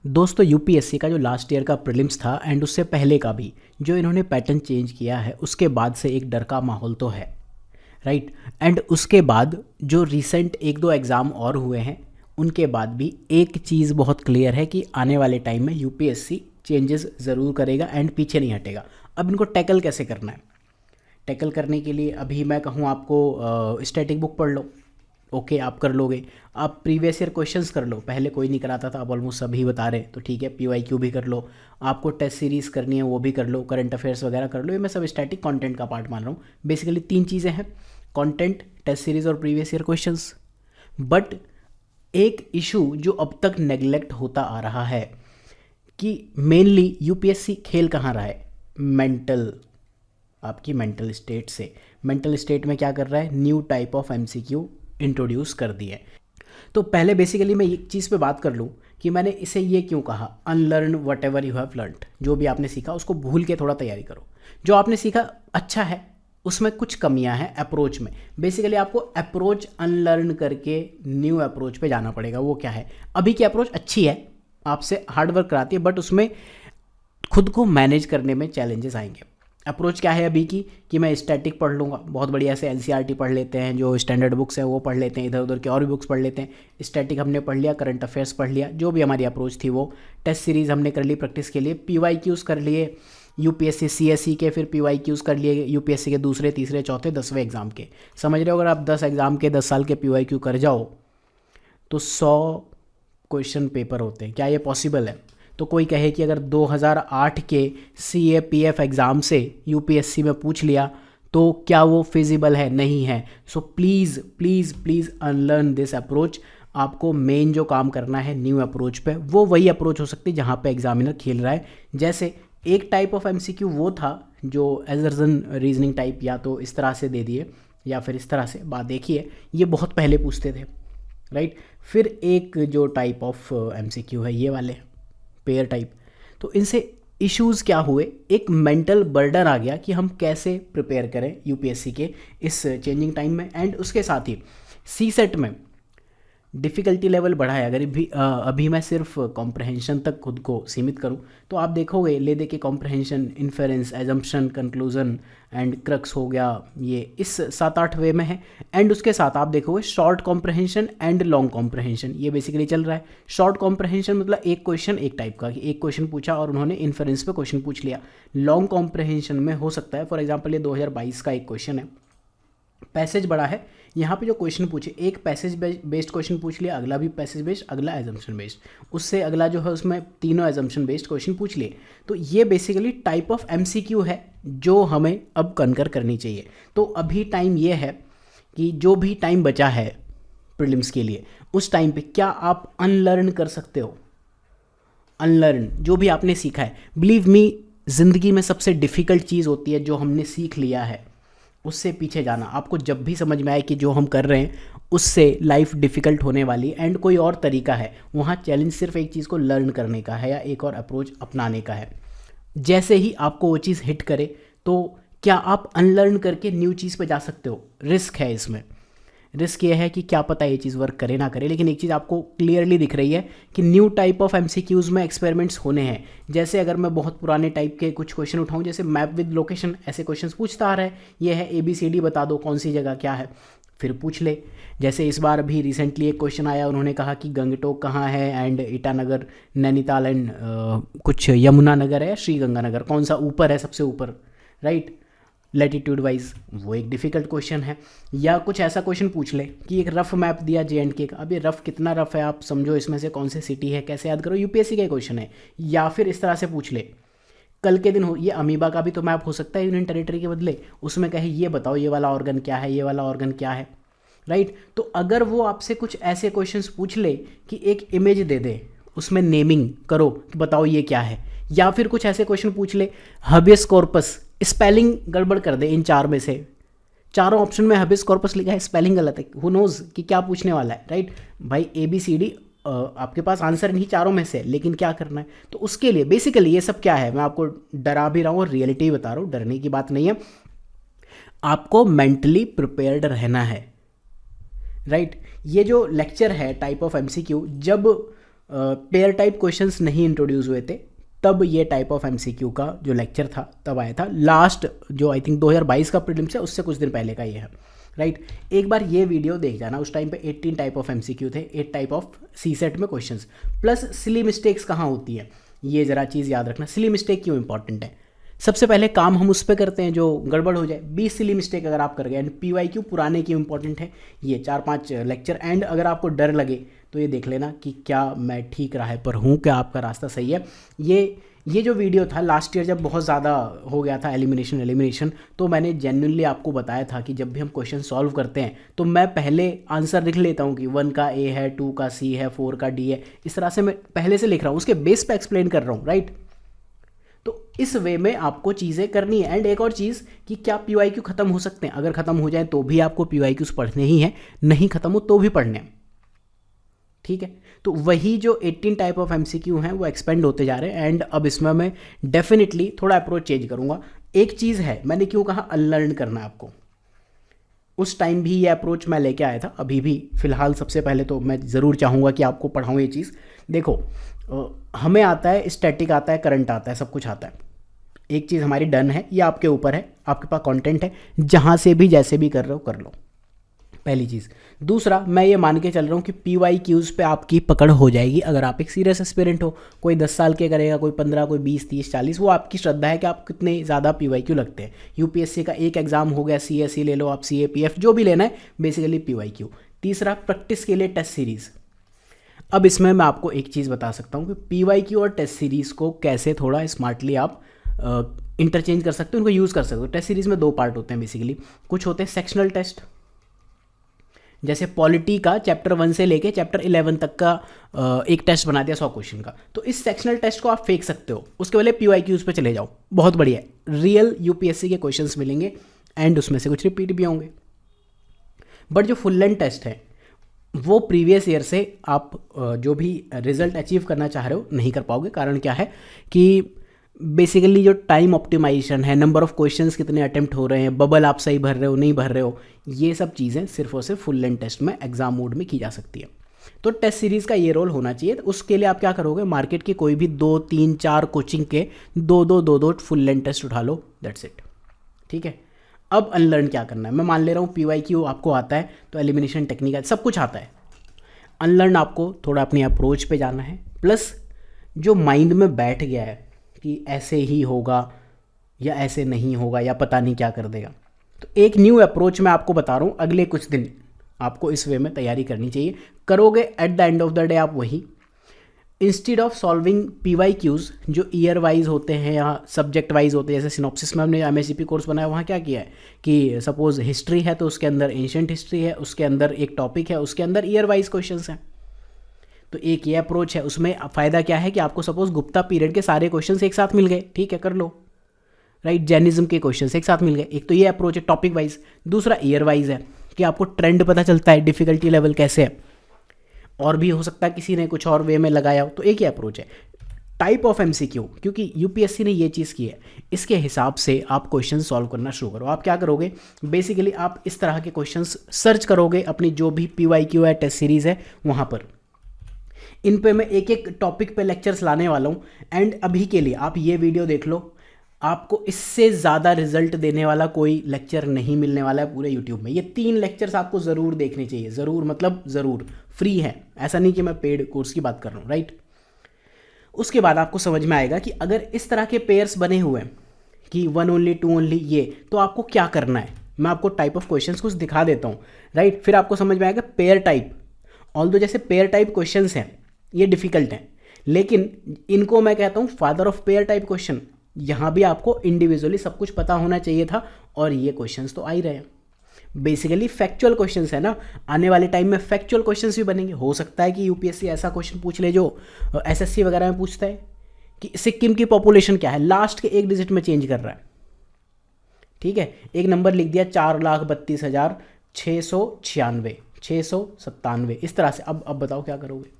दोस्तों यूपीएससी का जो लास्ट ईयर का प्रीलिम्स था एंड उससे पहले का भी जो इन्होंने पैटर्न चेंज किया है उसके बाद से एक डर का माहौल तो है, राइट। एंड उसके बाद जो रिसेंट एक दो एग्ज़ाम और हुए हैं उनके बाद भी एक चीज़ बहुत क्लियर है कि आने वाले टाइम में यूपीएससी चेंजेस ज़रूर करेगा एंड पीछे नहीं हटेगा। अब इनको टैकल कैसे करना है? टैकल करने के लिए अभी मैं कहूँ आपको स्टैटिक बुक पढ़ लो। ओके, आप कर लोगे। आप प्रीवियस ईयर क्वेश्चंस कर लो, पहले कोई नहीं कराता था, अब ऑलमोस्ट सभी बता रहे, तो ठीक है। पीवाईक्यू भी कर लो, आपको टेस्ट सीरीज़ करनी है वो भी कर लो, करंट अफेयर्स वगैरह कर लो। ये मैं सब स्टैटिक कंटेंट का पार्ट मान रहा हूँ। बेसिकली तीन चीज़ें हैं, कंटेंट, टेस्ट सीरीज़ और प्रीवियस ईयर क्वेश्चंस। बट एक इशू जो अब तक नेग्लेक्ट होता आ रहा है कि मेनली यूपीएससी खेल कहाँ रहा है? मेंटल, आपकी मेंटल स्टेट से। मेंटल स्टेट में क्या कर रहा है? New type of MCQ introduce कर दिए। तो पहले बेसिकली मैं एक चीज़ पे बात कर लूँ कि मैंने इसे ये क्यों कहा, unlearn what ever you have learned. जो भी आपने सीखा उसको भूल के थोड़ा तैयारी करो। जो आपने सीखा अच्छा है, उसमें कुछ कमियां हैं अप्रोच में। बेसिकली आपको अप्रोच अनलर्न करके न्यू अप्रोच पे जाना पड़ेगा। वो क्या है? अभी की अप्रोच अच्छी है, आपसे हार्डवर्क कराती है, बट उसमें खुद को मैनेज करने में चैलेंजेस आएंगे। अप्रोच क्या है अभी की कि मैं स्टैटिक पढ़ लूँगा, बहुत बढ़िया से एनसीईआरटी पढ़ लेते हैं, जो स्टैंडर्ड बुक्स हैं वो पढ़ लेते हैं, इधर उधर के और भी बुक्स पढ़ लेते हैं। स्टैटिक हमने पढ़ लिया, करंट अफेयर्स पढ़ लिया, जो भी हमारी अप्रोच थी वो। टेस्ट सीरीज़ हमने कर ली प्रैक्टिस के लिए, पीवाईक्यूज़ कर लिए यूपीएससी सीएसई के, फिर पीवाईक्यूज़ कर लिए यूपीएससी के दूसरे तीसरे चौथे 10वें एग्ज़ाम के। समझ रहे हो? अगर आप 10 एग्ज़ाम के 10 साल के पीवाईक्यू कर जाओ तो 100 क्वेश्चन पेपर होते हैं। क्या ये पॉसिबल है? तो कोई कहे कि अगर 2008 के सीएपीएफ एग्ज़ाम से यूपीएससी में पूछ लिया तो क्या वो फिजिबल है? नहीं है। So please please please unlearn this approach. आपको मेन जो काम करना है न्यू अप्रोच पे, वो वही अप्रोच हो सकती है जहाँ पे एग्जामिनर खेल रहा है। जैसे एक टाइप ऑफ एमसीक्यू वो था जो एजर्जन रीजनिंग टाइप, या तो इस तरह से दे दिए या फिर इस तरह से। बात देखिए, ये बहुत पहले पूछते थे, राइट। फिर एक जो टाइप ऑफ एमसीक्यू है ये वाले पेयर टाइप। तो इनसे इश्यूज़ क्या हुए? एक मेंटल बर्डन आ गया कि हम कैसे प्रिपेयर करें यूपीएससी के इस चेंजिंग टाइम में। एंड उसके साथ ही सी सेट में डिफ़िकल्टी लेवल बढ़ा है। अगर अभी मैं सिर्फ कॉम्प्रहेंशन तक खुद को सीमित करूं तो आप देखोगे ले दे के comprehension, inference, assumption, conclusion and crux हो गया, ये इस 7-8 वे में है। एंड उसके साथ आप देखोगे short comprehension and long comprehension, ये बेसिकली चल रहा है। शॉर्ट कॉम्प्रहेंशन मतलब एक क्वेश्चन एक टाइप का, कि एक क्वेश्चन पूछा और उन्होंने इन्फेरेंस पे क्वेश्चन पूछ लिया। लॉन्ग कॉम्प्रहेंशन में हो सकता है, फॉर एग्जाम्पल ये 2022 का एक क्वेश्चन है, पैसेज बड़ा है, यहाँ पे जो क्वेश्चन पूछे, एक पैसेज बेस्ड क्वेश्चन पूछ लिया, अगला भी पैसेज बेस्ड, अगला एजम्पशन बेस्ड, उससे अगला जो है उसमें तीनों एजम्पशन बेस्ड क्वेश्चन पूछ लिए। तो ये बेसिकली टाइप ऑफ एमसीक्यू है जो हमें अब कनकर करनी चाहिए। तो अभी टाइम ये है कि जो भी टाइम बचा है प्रीलिम्स के लिए, उस टाइम पे क्या आप अनलर्न कर सकते हो? अनलर्न जो भी आपने सीखा है। बिलीव मी, ज़िंदगी में सबसे डिफ़िकल्ट चीज़ होती है जो हमने सीख लिया है उससे पीछे जाना। आपको जब भी समझ में आए कि जो हम कर रहे हैं उससे लाइफ डिफ़िकल्ट होने वाली एंड कोई और तरीका है, वहाँ चैलेंज सिर्फ एक चीज़ को लर्न करने का है या एक और अप्रोच अपनाने का है। जैसे ही आपको वो चीज़ हिट करे तो क्या आप अनलर्न करके न्यू चीज़ पे जा सकते हो? रिस्क है इसमें। रिस्क ये है कि क्या पता ये चीज़ वर्क करे ना करे, लेकिन एक चीज़ आपको क्लियरली दिख रही है कि न्यू टाइप ऑफ एमसीक्यूज़ में एक्सपेरिमेंट्स होने हैं। जैसे अगर मैं बहुत पुराने टाइप के कुछ क्वेश्चन उठाऊं, जैसे मैप विद लोकेशन, ऐसे क्वेश्चंस पूछता आ रहा है, ये है ABCD बता दो कौन सी जगह क्या है, फिर पूछ ले। जैसे इस बार अभी रिसेंटली एक क्वेश्चन आया, उन्होंने कहा कि गंगटोक कहाँ है एंड ईटानगर, नैनीताल एंड कुछ यमुना नगर है, श्री गंगानगर, कौन सा ऊपर है सबसे ऊपर, राइट, लैटिट्यूड वाइज। वो एक डिफ़िकल्ट क्वेश्चन है। या कुछ ऐसा क्वेश्चन पूछ ले कि एक रफ मैप दिया JNK का, अब ये रफ कितना रफ है आप समझो, इसमें से कौन सी सिटी है, कैसे याद करो, यूपीएससी का क्वेश्चन है। या फिर इस तरह से पूछ ले, कल के दिन हो, ये अमीबा का भी तो मैप हो सकता है यूनियन टेरिटरी के बदले, उसमें कहे ये बताओ ये वाला ऑर्गन क्या है, ये वाला ऑर्गन क्या है, राइट। तो अगर वो आपसे कुछ ऐसे क्वेश्चंस पूछ ले कि एक इमेज दे दे, उसमें नेमिंग करो कि बताओ ये क्या है, या फिर कुछ ऐसे क्वेश्चन पूछ ले, हबियस कॉर्पस, स्पेलिंग गड़बड़ कर दे इन चार में से, चारों ऑप्शन में हबियस कॉर्पस लिखा है, स्पेलिंग गलत है, हु नोज कि क्या पूछने वाला है, राइट। भाई ABCD आपके पास आंसर नहीं चारों में से, लेकिन क्या करना है? तो उसके लिए बेसिकली ये सब क्या है, मैं आपको डरा भी रहा हूँ और रियलिटी बता रहा हूँ, डरने की बात नहीं है। आपको मेंटली प्रिपेयर्ड रहना है, राइट। ये जो लेक्चर है टाइप ऑफ एमसीक्यू, जब पेयर टाइप क्वेश्चंस नहीं इंट्रोड्यूस हुए थे, तब ये टाइप ऑफ एमसीक्यू का जो लेक्चर था तब आया था। लास्ट जो आई थिंक 2022 का प्रीलिम्स है उससे कुछ दिन पहले का ये है, राइट। एक बार ये वीडियो देख जाना, उस टाइम पे 18 टाइप ऑफ एमसीक्यू थे, 8 टाइप ऑफ सी सेट में क्वेश्चंस, प्लस सिली मिस्टेक्स कहाँ होती है, ये ज़रा चीज़ याद रखना। सिली मिस्टेक क्यों इंपॉर्टेंट है? सबसे पहले काम हम उस पर करते हैं जो गड़बड़ हो जाए। 20 सिली मिस्टेक अगर आप कर गए, एंड पीवाईक्यू पुराने क्यों इंपॉर्टेंट है, ये 4-5 लेक्चर। एंड अगर आपको डर लगे तो ये देख लेना कि क्या मैं ठीक राह पर हूँ, क्या आपका रास्ता सही है। ये जो वीडियो था लास्ट ईयर जब बहुत ज़्यादा हो गया था एलिमिनेशन, तो मैंने जेन्युइनली आपको बताया था कि जब भी हम क्वेश्चन सॉल्व करते हैं तो मैं पहले आंसर लिख लेता हूँ कि 1 का ए है, 2 का सी है, 4 का डी है। इस तरह से मैं पहले से लिख रहा हूँ, उसके बेस पे एक्सप्लेन कर रहा हूँ, राइट। तो इस वे में आपको चीज़ें करनी है। एंड एक और चीज़ कि क्या पीवाईक्यू ख़त्म हो सकते हैं? अगर ख़त्म हो जाए तो भी आपको पीवाईक्यूज पढ़ने ही हैं, नहीं ख़त्म हो तो भी पढ़ने हैं, ठीक है। तो वही जो 18 टाइप ऑफ एमसीक्यू हैं वो एक्सपेंड होते जा रहे हैं। एंड अब इसमें मैं डेफिनेटली थोड़ा अप्रोच चेंज करूँगा। एक चीज़ है, मैंने क्यों कहा अनलर्न करना है आपको, उस टाइम भी ये अप्रोच मैं लेके आया था, अभी भी फ़िलहाल सबसे पहले तो मैं ज़रूर चाहूँगा कि आपको पढ़ाऊँ ये चीज़। देखो हमें आता है स्टैटिक, आता है करंट, आता है, सब कुछ आता है। एक चीज़ हमारी डन है, ये आपके ऊपर है, आपके पास कंटेंट है, जहाँ से भी जैसे भी कर रहे हो कर लो, पहली चीज़। दूसरा, मैं ये मान के चल रहा हूँ कि पीवाईक्यूज़ पे आपकी पकड़ हो जाएगी अगर आप एक सीरियस एस्पिरेंट हो। कोई 10 साल के करेगा, कोई 15, कोई 20, 30, 40, वो आपकी श्रद्धा है कि आप कितने ज़्यादा पीवाईक्यू लगते हैं। यूपीएससी का एक एग्जाम हो गया, सीएसई ले लो आप, सीएपीएफ जो भी लेना है, बेसिकली पीवाईक्यू। तीसरा, प्रैक्टिस के लिए टेस्ट सीरीज़। अब इसमें मैं आपको एक चीज़ बता सकता हूँ कि पीवाईक्यू और टेस्ट सीरीज़ को कैसे थोड़ा स्मार्टली आप इंटरचेंज कर सकते हो, उनको यूज़ कर सकते हो। टेस्ट सीरीज़ में 2 पार्ट होते हैं बेसिकली। कुछ होते हैं सेक्शनल टेस्ट, जैसे पॉलिटी का चैप्टर 1 से लेके चैप्टर 11 तक का एक टेस्ट बना दिया 100 क्वेश्चन का, तो इस सेक्शनल टेस्ट को आप फेंक सकते हो, उसके पहले पीवाईक्यूज़ पे चले जाओ, बहुत बढ़िया है। रियल यूपीएससी के क्वेश्चंस मिलेंगे एंड उसमें से कुछ रिपीट भी होंगे। बट जो फुल लेंथ टेस्ट है वो प्रीवियस ईयर से आप जो भी रिजल्ट अचीव करना चाह रहे हो नहीं कर पाओगे। कारण क्या है कि बेसिकली जो टाइम ऑप्टिमाइजेशन है, नंबर ऑफ क्वेश्चंस कितने अटेम्प्ट हो रहे हैं, बबल आप सही भर रहे हो नहीं भर रहे हो, ये सब चीज़ें सिर्फ और सिर्फ फुल लेंथ टेस्ट में एग्जाम मोड में की जा सकती है। तो टेस्ट सीरीज़ का ये रोल होना चाहिए। तो उसके लिए आप क्या करोगे, मार्केट के कोई भी 2, 3, 4 कोचिंग के 2 फुल लेंथ टेस्ट उठा लो, दैट्स इट, ठीक है। अब अनलर्न क्या करना है, मैं मान ले रहा हूँ पीवाईक्यू आपको आता है तो एलिमिनेशन टेक्निक सब कुछ आता है। अनलर्न आपको थोड़ा अपनी अप्रोच पे जाना है, प्लस जो माइंड में बैठ गया है कि ऐसे ही होगा या ऐसे नहीं होगा या पता नहीं क्या कर देगा, तो एक न्यू अप्रोच मैं आपको बता रहा हूँ। अगले कुछ दिन आपको इस वे में तैयारी करनी चाहिए। करोगे at the end of the day आप वही, इंस्टीड ऑफ सॉल्विंग पीवाईक्यूज़ जो ईयर वाइज होते हैं या सब्जेक्ट वाइज होते हैं, जैसे सिनॉप्सिस में हमने एमएससीपी कोर्स बनाया, वहाँ क्या किया है कि सपोज हिस्ट्री है तो उसके अंदर एंशिएंट हिस्ट्री है, उसके अंदर एक टॉपिक है, उसके अंदर ईयर वाइज क्वेश्चंस हैं। तो एक ये अप्रोच है, उसमें फ़ायदा क्या है कि आपको सपोज गुप्ता पीरियड के सारे क्वेश्चंस एक साथ मिल गए, ठीक है कर लो, राइट। जैनिज्म के क्वेश्चंस एक साथ मिल गए, एक तो ये अप्रोच है टॉपिक वाइज। दूसरा ईयर वाइज है कि आपको ट्रेंड पता चलता है, डिफिकल्टी लेवल कैसे है, और भी हो सकता है किसी ने कुछ और वे में लगाया हो, तो एक ही अप्रोच है। टाइप ऑफ एमसीक्यू, क्योंकि यूपीएससी ने ये चीज़ की है, इसके हिसाब से आप क्वेश्चन सॉल्व करना शुरू करो। आप क्या करोगे, बेसिकली आप इस तरह के क्वेश्चंस सर्च करोगे अपनी जो भी पीवाईक्यू है, टेस्ट सीरीज़ है, वहाँ पर। इन पे मैं एक एक टॉपिक पे लेक्चर्स लाने वाला हूँ। एंड अभी के लिए आप ये वीडियो देख लो, आपको इससे ज़्यादा रिजल्ट देने वाला कोई लेक्चर नहीं मिलने वाला है पूरे यूट्यूब में। ये 3 लेक्चर्स आपको ज़रूर देखने चाहिए, ज़रूर मतलब ज़रूर, फ्री है, ऐसा नहीं कि मैं पेड कोर्स की बात कर रहा हूँ, राइट। उसके बाद आपको समझ में आएगा कि अगर इस तरह के पेयर्स बने हुए हैं कि 1 ओनली 2 ओनली, ये तो आपको क्या करना है। मैं आपको टाइप ऑफ क्वेश्चंस कुछ दिखा देता हूँ, राइट। फिर आपको समझ में आएगा पेयर टाइप, ऑल्दो जैसे पेयर टाइप क्वेश्चंस हैं ये डिफ़िकल्ट हैं, लेकिन इनको मैं कहता हूँ father of pair type question. यहाँ भी आपको इंडिविजुअली सब कुछ पता होना चाहिए था, और ये क्वेश्चंस तो आ ही रहे हैं। बेसिकली फैक्चुअल क्वेश्चंस है ना, आने वाले टाइम में फैक्चुअल क्वेश्चंस भी बनेंगे। हो सकता है कि यूपीएससी ऐसा क्वेश्चन पूछ ले जो एसएससी वगैरह में पूछता है कि सिक्किम की पॉपुलेशन क्या है, लास्ट के 1 डिजिट में चेंज कर रहा है, ठीक है। एक नंबर लिख दिया 4,32,696, 697, इस तरह से। अब बताओ क्या करोगे।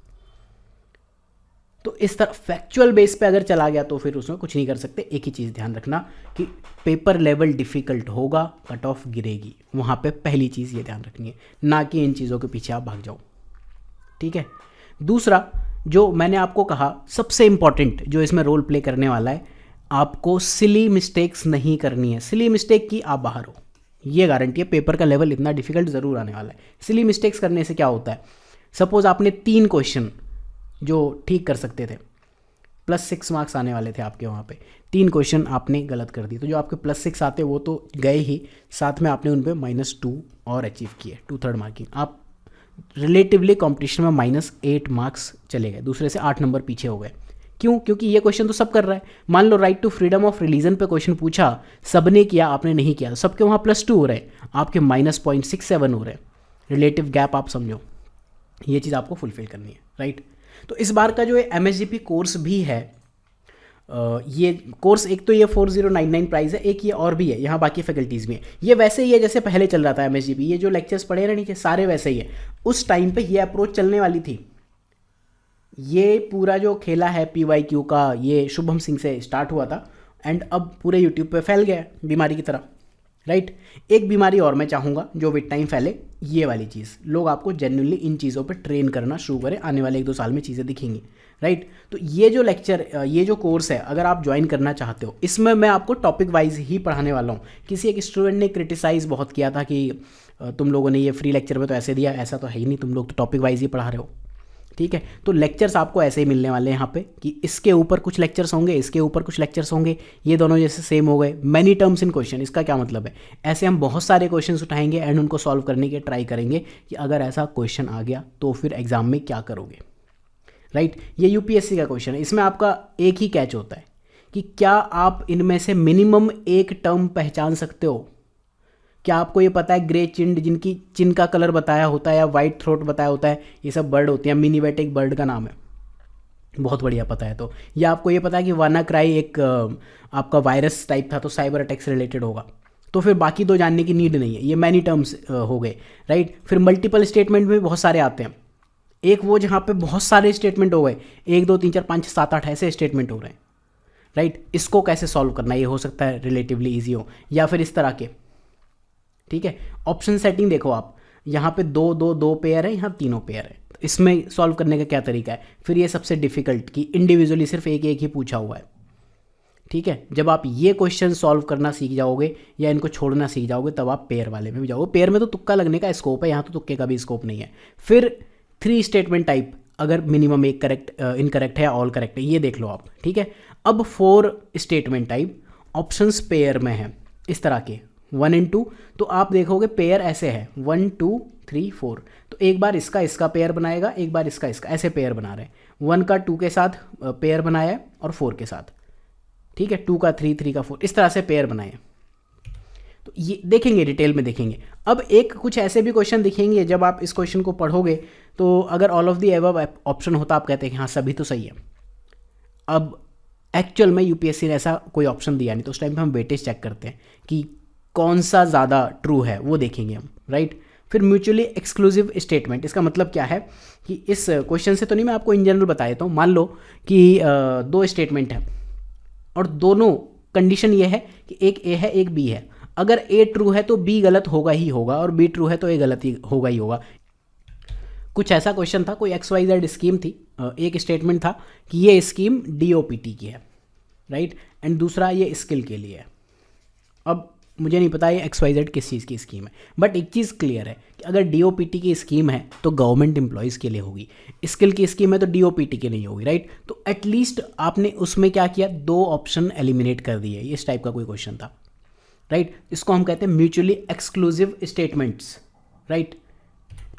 तो इस तरह फैक्चुअल बेस पे अगर चला गया तो फिर उसमें कुछ नहीं कर सकते। एक ही चीज़ ध्यान रखना कि पेपर लेवल डिफ़िकल्ट होगा, कट ऑफ गिरेगी, वहाँ पे पहली चीज़ ये ध्यान रखनी है, ना कि इन चीज़ों के पीछे आप भाग जाओ, ठीक है। दूसरा, जो मैंने आपको कहा सबसे इंपॉर्टेंट जो इसमें रोल प्ले करने वाला है, आपको सिली मिस्टेक्स नहीं करनी है। सिली मिस्टेक की आप बाहर हो, ये गारंटी है। पेपर का लेवल इतना डिफिकल्ट ज़रूर आने वाला है। सिली मिस्टेक्स करने से क्या होता है, सपोज आपने 3 क्वेश्चन जो ठीक कर सकते थे, +6 मार्क्स आने वाले थे आपके वहाँ पे, 3 क्वेश्चन आपने गलत कर दिए, तो जो आपके +6 आते वो तो गए ही, साथ में आपने उन पर -2 और अचीव किए, 2/3 मार्किंग। आप रिलेटिवली कॉम्पिटिशन में -8 मार्क्स चले गए, दूसरे से 8 नंबर पीछे हो गए। क्यों? क्योंकि ये क्वेश्चन तो सब कर रहा है। मान लो right to freedom of religion पे क्वेश्चन पूछा, सबने किया, आपने नहीं किया, तो सबके वहाँ +2 हो रहे हैं, आपके -0.67 हो रहे हैं। रिलेटिव गैप आप समझो, ये चीज़ आपको फुलफिल करनी है, राइट। तो इस बार का जो MSGP कोर्स भी है, ये कोर्स एक तो ये 4099 प्राइस है, एक ये और भी है, यहाँ बाकी फैकल्टीज़ भी हैं। ये वैसे ही है जैसे पहले चल रहा था MSGP, ये जो लेक्चर्स पढ़े ना नीचे सारे वैसे ही है। उस टाइम पे ये अप्रोच चलने वाली थी। ये पूरा जो खेला है PYQ का, ये शुभम सिंह से स्टार्ट हुआ था एंड अब पूरे यूट्यूब पे फैल गया है बीमारी की तरह, राइट। एक बीमारी और मैं चाहूँगा जो विद टाइम फैले, ये वाली चीज़, लोग आपको जेन्युइनली इन चीज़ों पे ट्रेन करना शुरू करें, आने वाले 1-2 साल में चीज़ें दिखेंगी, राइट। तो ये जो लेक्चर, ये जो कोर्स है, अगर आप ज्वाइन करना चाहते हो, इसमें मैं आपको टॉपिक वाइज ही पढ़ाने वाला हूँ। किसी एक स्टूडेंट ने क्रिटिसाइज़ बहुत किया था कि तुम लोगों ने ये फ्री लेक्चर में तो ऐसे दिया, ऐसा तो है ही नहीं, तुम लोग तो टॉपिक वाइज ही पढ़ा रहे हो, ठीक है। तो लेक्चर्स आपको ऐसे ही मिलने वाले हैं यहाँ पे कि इसके ऊपर कुछ लेक्चर्स होंगे, इसके ऊपर कुछ लेक्चर्स होंगे, ये दोनों जैसे सेम हो गए। मैनी टर्म्स इन क्वेश्चन, इसका क्या मतलब है, ऐसे हम बहुत सारे क्वेश्चंस उठाएंगे एंड उनको सॉल्व करने के ट्राई करेंगे कि अगर ऐसा क्वेश्चन आ गया तो फिर एग्जाम में क्या करोगे, राइट। ये UPSC का क्वेश्चन है, इसमें आपका एक ही कैच होता है कि क्या आप इनमें से मिनिमम एक टर्म पहचान सकते हो। क्या आपको ये पता है ग्रे चिंड, जिनकी चिन का कलर बताया होता है या वाइट थ्रोट बताया होता है, ये सब बर्ड होती हैं। मिनीवेट एक बर्ड का नाम है, बहुत बढ़िया पता है तो। या आपको ये पता है कि वानाक्राई एक आपका वायरस टाइप था, तो साइबर अटैक से रिलेटेड होगा, तो फिर बाकी 2 जानने की नीड नहीं है। ये मैनी टर्म्स हो गए, राइट। फिर मल्टीपल स्टेटमेंट में बहुत सारे आते हैं, एक वो जहाँ पे बहुत सारे स्टेटमेंट हो गए, 1 2 3 4 5 7 8 ऐसे स्टेटमेंट हो रहे हैं, राइट। इसको कैसे सॉल्व करना, ये हो सकता है रिलेटिवली ईजी हो, या फिर इस तरह के, ठीक है। ऑप्शन सेटिंग देखो आप, यहाँ पे 2 पेयर है, यहाँ 3 पेयर है, तो इसमें सॉल्व करने का क्या तरीका है। फिर ये सबसे डिफिकल्ट कि इंडिविजुअली सिर्फ एक ही पूछा हुआ है, ठीक है। जब आप ये क्वेश्चन सॉल्व करना सीख जाओगे या इनको छोड़ना सीख जाओगे, तब आप पेयर वाले में भी जाओगे। पेयर में तो तुक्का लगने का स्कोप है, यहाँ तो तुक्के का भी स्कोप नहीं है। फिर 3 स्टेटमेंट टाइप, अगर मिनिमम एक करेक्ट, इनकरेक्ट है या ऑल करेक्ट है, ये देख लो आप, ठीक है। अब 4 स्टेटमेंट टाइप ऑप्शंस पेयर में है, इस तरह के 1 and 2, तो आप देखोगे पेयर ऐसे है 1 2 3 4, तो एक बार इसका पेयर बनाएगा, एक बार इसका, ऐसे पेयर बना रहे हैं। 1 का 2 के साथ पेयर बनाया है और 4 के साथ, ठीक है। 2 का 3, 3 का 4, इस तरह से पेयर बनाए। तो ये देखेंगे, डिटेल में देखेंगे। अब एक कुछ ऐसे भी क्वेश्चन दिखेंगे, जब आप इस क्वेश्चन को पढ़ोगे तो अगर all of the above option होता, आप कहते हैं कि हाँ सभी तो सही है। अब एक्चुअल में UPSC ने ऐसा कोई ऑप्शन दिया नहीं, तो उस टाइम पे हम वेटेज चेक करते हैं कि कौन सा ज़्यादा ट्रू है, वो देखेंगे हम, राइट। फिर म्यूचुअली एक्सक्लूसिव स्टेटमेंट, इसका मतलब क्या है कि इस क्वेश्चन से तो नहीं, मैं आपको इन जनरल बता देता हूँ। मान लो कि 2 स्टेटमेंट है और दोनों कंडीशन ये है कि एक A है एक B है। अगर A ट्रू है तो B गलत होगा ही होगा, और B ट्रू है तो A गलत ही होगा। कुछ ऐसा क्वेश्चन था, कोई XYZ स्कीम थी, एक स्टेटमेंट था कि ये स्कीम DOPT की है, राइट, एंड दूसरा ये स्किल के लिए है। अब मुझे नहीं पता ये XYZ किस चीज़ की स्कीम है, बट एक चीज़ क्लियर है कि अगर DOPT की स्कीम है तो गवर्नमेंट एम्प्लॉयज़ के लिए होगी, स्किल की स्कीम है तो DOPT के नहीं होगी, राइट। तो एटलीस्ट आपने उसमें क्या किया, 2 ऑप्शन एलिमिनेट कर दिए। इस टाइप का कोई क्वेश्चन था, राइट। इसको हम कहते हैं म्यूचुअली एक्सक्लूसिव स्टेटमेंट्स, राइट,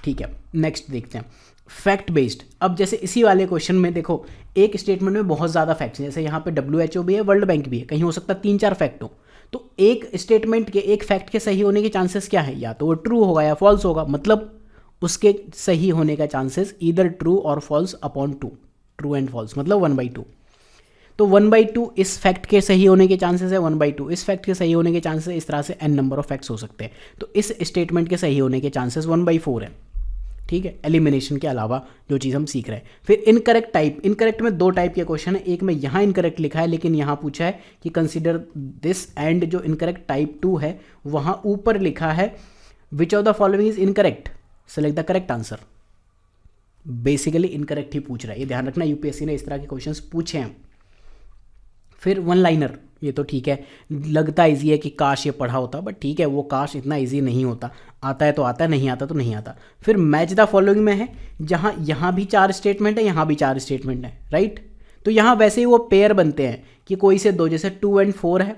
ठीक है। नेक्स्ट देखते हैं फैक्ट बेस्ड। अब जैसे इसी वाले क्वेश्चन में देखो, एक स्टेटमेंट में बहुत ज़्यादा फैक्ट्स हैं, जैसे यहाँ पे WHO भी है, वर्ल्ड बैंक भी है, कहीं हो सकता है 3-4 फैक्ट हो। तो एक स्टेटमेंट के, एक फैक्ट के सही होने के चांसेस क्या है, या तो वो ट्रू होगा या फॉल्स होगा, मतलब उसके सही होने का चांसेस ईदर ट्रू और false upon 2, true and false, मतलब 1/2। तो 1/2 इस फैक्ट के सही होने के चांसेस है, 1/2 इस फैक्ट के सही होने के चांसेस, इस तरह से n नंबर ऑफ फैक्ट्स हो सकते हैं। तो इस स्टेटमेंट के सही होने के चांसेस 1/4 है, ठीक है। एलिमिनेशन के अलावा जो चीज़ हम सीख रहे हैं। फिर इनकरेक्ट टाइप, इनकरेक्ट में 2 टाइप के क्वेश्चन है। एक में यहाँ इनकरेक्ट लिखा है, लेकिन यहाँ पूछा है कि कंसिडर दिस, एंड जो इनकरेक्ट टाइप 2 है वहाँ ऊपर लिखा है which of the following is incorrect, select the correct answer. Basically incorrect ही पूछ रहा है, ये ध्यान रखना, यूपीएससी ने इस तरह के क्वेश्चंस पूछे हैं। फिर वन लाइनर, ये तो ठीक है, लगता ईजी है कि काश ये पढ़ा होता, बट ठीक है, वो काश इतना ईजी नहीं होता, आता है तो आता है, नहीं आता तो नहीं आता। फिर मैच द फॉलोइंग में है, जहाँ यहाँ भी 4 स्टेटमेंट है, यहाँ भी 4 स्टेटमेंट है, राइट। तो यहाँ वैसे ही वो पेयर बनते हैं कि कोई से दो, जैसे 2 and 4 है,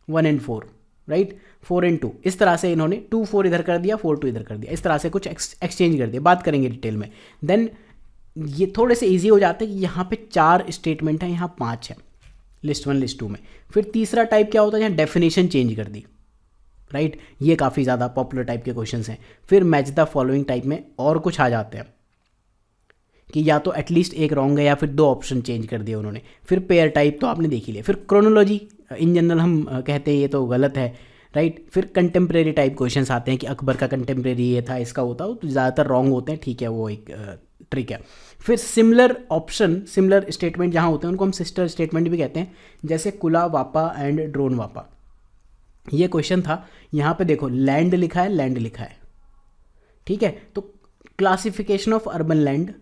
1 and 4, राइट, 4 and 2, इस तरह से इन्होंने 2 4 इधर कर दिया, 4 2 इधर कर दिया, इस तरह से कुछ एक्सचेंज कर दिया, बात करेंगे डिटेल में। देन ये थोड़े से ईजी हो जाते हैं कि यहाँ पे 4 स्टेटमेंट है, यहाँ 5 है, लिस्ट 1 लिस्ट 2 में। फिर तीसरा टाइप क्या होता है, यहाँ डेफिनेशन चेंज कर दी, राइट, ये काफ़ी ज़्यादा पॉपुलर टाइप के क्वेश्चंस हैं। फिर मैच द फॉलोइंग टाइप में और कुछ आ जाते हैं कि या तो एटलीस्ट एक रॉन्ग है या फिर 2 ऑप्शन चेंज कर दिए उन्होंने। फिर पेयर टाइप तो आपने देख ही लिया। फिर क्रोनोलॉजी इन जनरल हम कहते हैं ये तो गलत है, राइट। फिर कंटेम्प्रेरी टाइप क्वेश्चंस आते हैं कि अकबर का कंटेम्प्रेरी ये था, इसका होता हो, तो ज़्यादातर रॉन्ग होते हैं, ठीक है, वो एक ट्रिक है। फिर सिमिलर ऑप्शन, सिमिलर स्टेटमेंट जहाँ होते हैं उनको हम सिस्टर स्टेटमेंट भी कहते हैं, जैसे कुला वापा एंड ड्रोन वापा। ये क्वेश्चन था, यहाँ पे देखो लैंड लिखा है, लैंड लिखा है, ठीक है। तो classification of urban land,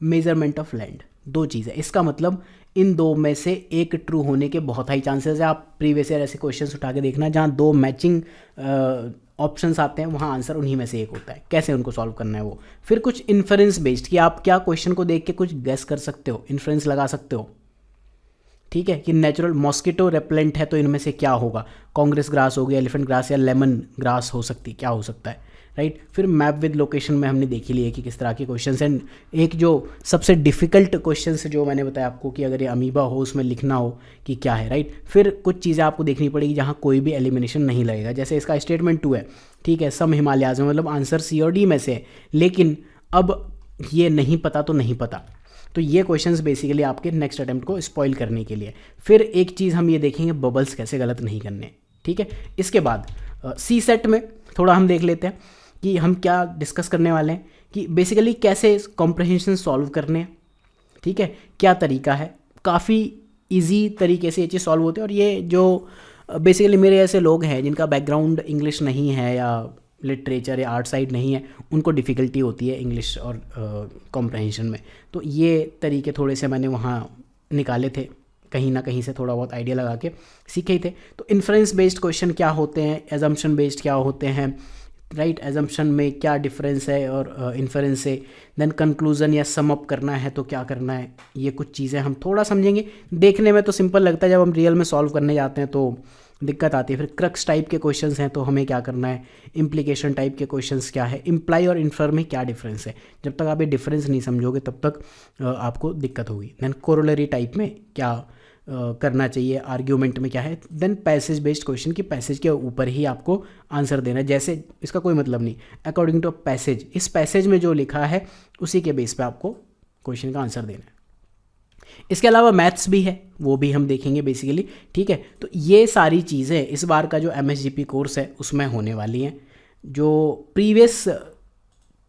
measurement of land, 2 चीज़ है। इसका मतलब इन 2 में से एक ट्रू होने के बहुत हाई चांसेस है। आप प्रीवियस ईयर ऐसे क्वेश्चंस उठा के देखना जहाँ 2 मैचिंग ऑप्शंस आते हैं, वहाँ आंसर उन्हीं में से एक होता है। कैसे उनको सॉल्व करना है वो। फिर कुछ इन्फ्रेंस बेस्ड कि आप क्या क्वेश्चन को देख के कुछ गेस कर सकते हो, इन्फ्रेंस लगा सकते हो, ठीक है, कि नेचुरल मॉस्किटो रेपेलेंट है तो इनमें से क्या होगा, कांग्रेस ग्रास हो गया, एलिफेंट ग्रास या लेमन ग्रास हो सकती, क्या हो सकता है, राइट। फिर मैप विद लोकेशन में हमने देख ही लिया कि किस तरह के क्वेश्चंस हैं। एक जो सबसे डिफ़िकल्ट क्वेश्चंस जो मैंने बताया आपको कि अगर ये अमीबा हो उसमें लिखना हो कि क्या है, राइट। फिर कुछ चीज़ें आपको देखनी पड़ेगी जहाँ कोई भी एलिमिनेशन नहीं लगेगा, जैसे इसका स्टेटमेंट 2 है, ठीक है, सम हिमालयाज में, मतलब आंसर सी और डी में से है, लेकिन अब ये नहीं पता तो नहीं पता। तो ये क्वेश्चंस बेसिकली आपके नेक्स्ट अटेम्प्ट को स्पॉइल करने के लिए। फिर एक चीज़ हम ये देखेंगे, बबल्स कैसे गलत नहीं करने, ठीक है। इसके बाद सी सेट में थोड़ा हम देख लेते हैं कि हम क्या डिस्कस करने वाले हैं, कि बेसिकली कैसे कॉम्प्रहेंशन सॉल्व करने हैं, ठीक है, क्या तरीका है। काफ़ी इजी तरीके से ये चीज़ सॉल्व होते हैं। और ये जो बेसिकली मेरे ऐसे लोग हैं जिनका बैकग्राउंड इंग्लिश नहीं है या लिटरेचर या आर्ट साइड नहीं है, उनको डिफ़िकल्टी होती है इंग्लिश और कॉम्प्रहेंशन में, तो ये तरीके थोड़े से मैंने वहाँ निकाले थे, कहीं ना कहीं से थोड़ा बहुत आइडिया लगा के सीखे ही थे। तो इन्फ्रेंस बेस्ड क्वेश्चन क्या होते हैं, एजम्पशन बेस्ड क्या होते हैं, राइट, एजम्पशन में क्या डिफरेंस है और इन्फ्रेंस से। देन कंक्लूजन या सम अप करना है तो क्या करना है, ये कुछ चीज़ें हम थोड़ा समझेंगे। देखने में तो सिंपल लगता है, जब हम रियल में सॉल्व करने जाते हैं तो दिक्कत आती है। फिर क्रक्स टाइप के क्वेश्चंस हैं तो हमें क्या करना है, इम्प्लीकेशन टाइप के क्वेश्चंस क्या है, इम्प्लाई और इन्फर में क्या डिफरेंस है। जब तक आप ये डिफरेंस नहीं समझोगे तब तक आपको दिक्कत होगी। देन कोरोलरी टाइप में क्या करना चाहिए, आर्ग्यूमेंट में क्या है। देन पैसेज बेस्ड क्वेश्चन की पैसेज के ऊपर ही आपको आंसर देना है, जैसे इसका कोई मतलब नहीं, अकॉर्डिंग टू पैसेज, इस पैसेज में जो लिखा है उसी के बेस पे आपको क्वेश्चन का आंसर देना है। इसके अलावा मैथ्स भी है, वो भी हम देखेंगे बेसिकली, ठीक है। तो ये सारी चीज़ें इस बार का जो MSGP कोर्स है उसमें होने वाली हैं। जो प्रीवियस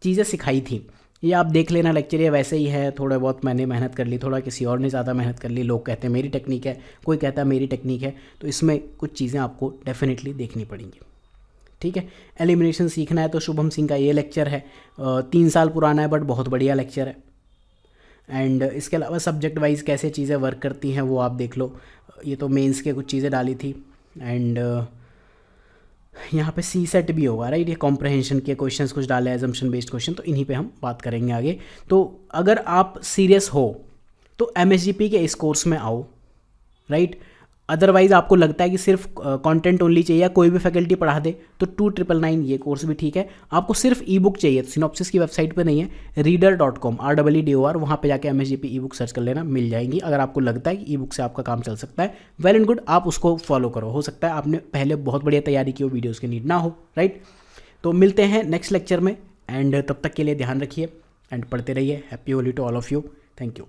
चीज़ें सिखाई थी ये आप देख लेना, लेक्चर ये वैसे ही है, थोड़ा बहुत मैंने मेहनत कर ली, थोड़ा किसी और ने ज़्यादा मेहनत कर ली। लोग कहते हैं मेरी टेक्निक है, कोई कहता है मेरी टेक्निक है, तो इसमें कुछ चीज़ें आपको डेफिनेटली देखनी पड़ेंगी, ठीक है। एलिमिनेशन सीखना है तो शुभम सिंह का ये लेक्चर है, 3 साल पुराना है बट बहुत बढ़िया लेक्चर है। एंड इसके अलावा सब्जेक्ट वाइज कैसे चीज़ें वर्क करती हैं वो आप देख लो, ये तो मेंस के कुछ चीज़ें डाली थी। एंड यहाँ पे सी सेट भी होगा, राइट, ये कॉम्प्रहेंशन के क्वेश्चंस कुछ डाले, एजम्पशन बेस्ड क्वेश्चन, तो इन्हीं पे हम बात करेंगे आगे। तो अगर आप सीरियस हो तो MSGP के इस कोर्स में आओ, राइट। अदरवाइज़ आपको लगता है कि सिर्फ कंटेंट ओनली चाहिए या कोई भी फैकल्टी पढ़ा दे तो 2999 ये कोर्स भी ठीक है। आपको सिर्फ ई बुक चाहिए तो सिनॉप्सिस की वेबसाइट पे नहीं है, reader.com REEDOR, वहाँ पे जाके MSGP ई बुक सर्च कर लेना, मिल जाएंगी। अगर आपको लगता है कि ई बुक से आपका काम चल सकता है, वेल एंड गुड, आप उसको फॉलो करो। हो सकता है आपने पहले बहुत बढ़िया तैयारी की हो, वीडियोज़ की नीड ना हो, राइट। तो मिलते हैं नेक्स्ट लेक्चर में, एंड तब तक के लिए ध्यान रखिए एंड पढ़ते रहिए। Happy Holi to all of you, thank you.